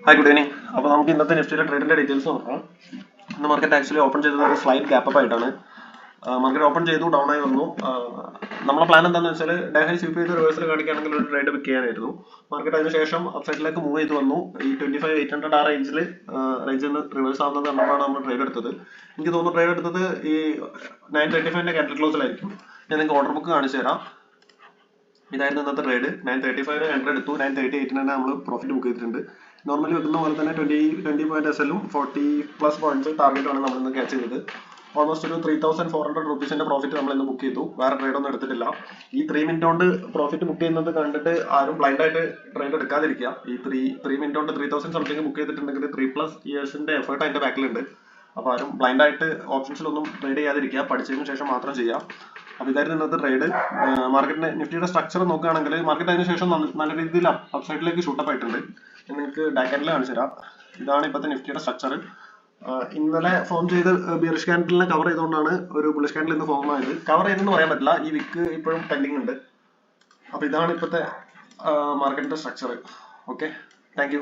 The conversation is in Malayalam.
Hi good evening. അപ്പോൾ നമുക്ക് ഇന്നത്തെ നിഫ്റ്റിയുടെ ട്രേഡിന്റെ ഡീറ്റെയിൽസ് നോക്കാം. ഇന്ന് മാർക്കറ്റ് ആക്ച്വലി ഓപ്പൺ ചെയ്തത് ഒരു സ്ലൈറ്റ് ഗ്യാപ്പ് അപ്പ് ആയിട്ടാണ്. മാർക്കറ്റ് ഓപ്പൺ ചെയ്തു, ഡൗൺ ആയി വന്നു. നമ്മളെ പ്ലാൻ എന്താണെന്ന് വെച്ചാൽ ഡേ ഹൈ സ്വീപ്പ് ചെയ്ത് റിവേഴ്സൽ കാണിക്കുകയാണെങ്കിൽ ഒരു ട്രേഡ് പിക്ക് ചെയ്യാനായിരുന്നു. മാർക്കറ്റ് അതിനുശേഷം അപ്സൈഡിലേക്ക് മൂവ് ചെയ്ത് വന്നു. ഈ 25,800 ആ റേഞ്ചിൽ നിന്ന് റിവേഴ്സ് ആവുന്നത് കണ്ടപ്പോഴാണ് നമ്മൾ ട്രേഡ് എടുത്തത്. എനിക്ക് തോന്നുന്നു ട്രേഡ് എടുത്തത് ഈ 935 ക്യാപിറ്റൽ ക്ലോസിലായിരിക്കും. ഞാൻ നിങ്ങൾക്ക് ഓർഡർ ബുക്ക് കാണിച്ചു തരാം. ഇതായിരുന്നു ഇന്നത്തെ ട്രേഡ്. 935 എൻട്രി എടുത്തു, 938 നമ്മൾ പ്രോഫിറ്റ് ബുക്ക് ചെയ്തിട്ടുണ്ട്. നോർമലി വെക്കുന്ന പോലെ തന്നെ 20 പോയിന്റ് എസ് എല്ലും 40+ പോയിന്റ്സ് ടാർഗറ്റാണ് നമ്മൾ ഇന്ന് ക്യാച്ച് ചെയ്തത്. ഓൾമോസ്റ്റ് ഒരു 3,400 റുപ്പീസിന്റെ പ്രോഫിറ്റ് നമ്മൾ ഇന്ന് ബുക്ക് ചെയ്തു. വേറെ ട്രേഡ് ഒന്നും എടുത്തിട്ടില്ല. ഈ 3 മിനിറ്റ് കൊണ്ട് പ്രോഫിറ്റ് ബുക്ക് ചെയ്യുന്നത് കണ്ടിട്ട് ആരും ബ്ലൈൻഡ് ആയിട്ട് ട്രേഡ് എടുക്കാതിരിക്കുക. ഈ ത്രീ മിനിറ്റ് കൊണ്ട് 3,000 സംതിങ് ബുക്ക് ചെയ്തിട്ടുണ്ടെങ്കിൽ 3+ ഇയേഴ്സിന്റെ എഫേർട്ട് അതിന്റെ ബാക്കിലുണ്ട്. അപ്പോൾ ആരും ബ്ലൈൻഡ് ആയിട്ട് ഓപ്ഷൻസിലൊന്നും ട്രേഡ് ചെയ്യാതിരിക്കുക, പഠിച്ചതിന് ശേഷം മാത്രം ചെയ്യാം. അപ്പോൾ ഇതായിരുന്നു ഇന്നത്തെ ട്രേഡ്. മാർക്കറ്റിന്റെ നിഫ്റ്റിയുടെ സ്ട്രക്ചർ നോക്കുകയാണെങ്കിൽ മാർക്കറ്റ് അതിന് ശേഷം നല്ല രീതിയിൽ അപ്സൈഡിലേക്ക് ഷൂട്ടപ്പ് ആയിട്ടുണ്ട്. നിങ്ങൾക്ക് ഡാക്കറ്റിൽ കാണിച്ചു തരാം. ഇതാണ് ഇപ്പോഴത്തെ നിഫ്റ്റിയുടെ സ്ട്രക്ചർ. ഇന്നലെ ഫോം ചെയ്ത് ബിയറിഷ് ക്യാൻഡലിനെ കവർ ചെയ്തുകൊണ്ടാണ് ഒരു ബുള്ളിഷ് ക്യാൻഡിൽ ഇന്ന് ഫോം ആയത്. കവർ ചെയ്തെന്ന് പറയാൻ പറ്റില്ല, ഈ വിക്ക് ഇപ്പോഴും പെൻഡിങ് ഉണ്ട്. അപ്പോൾ ഇതാണ് ഇപ്പോഴത്തെ മാർക്കറ്റിന്റെ സ്ട്രക്ചർ. Okay, thank you.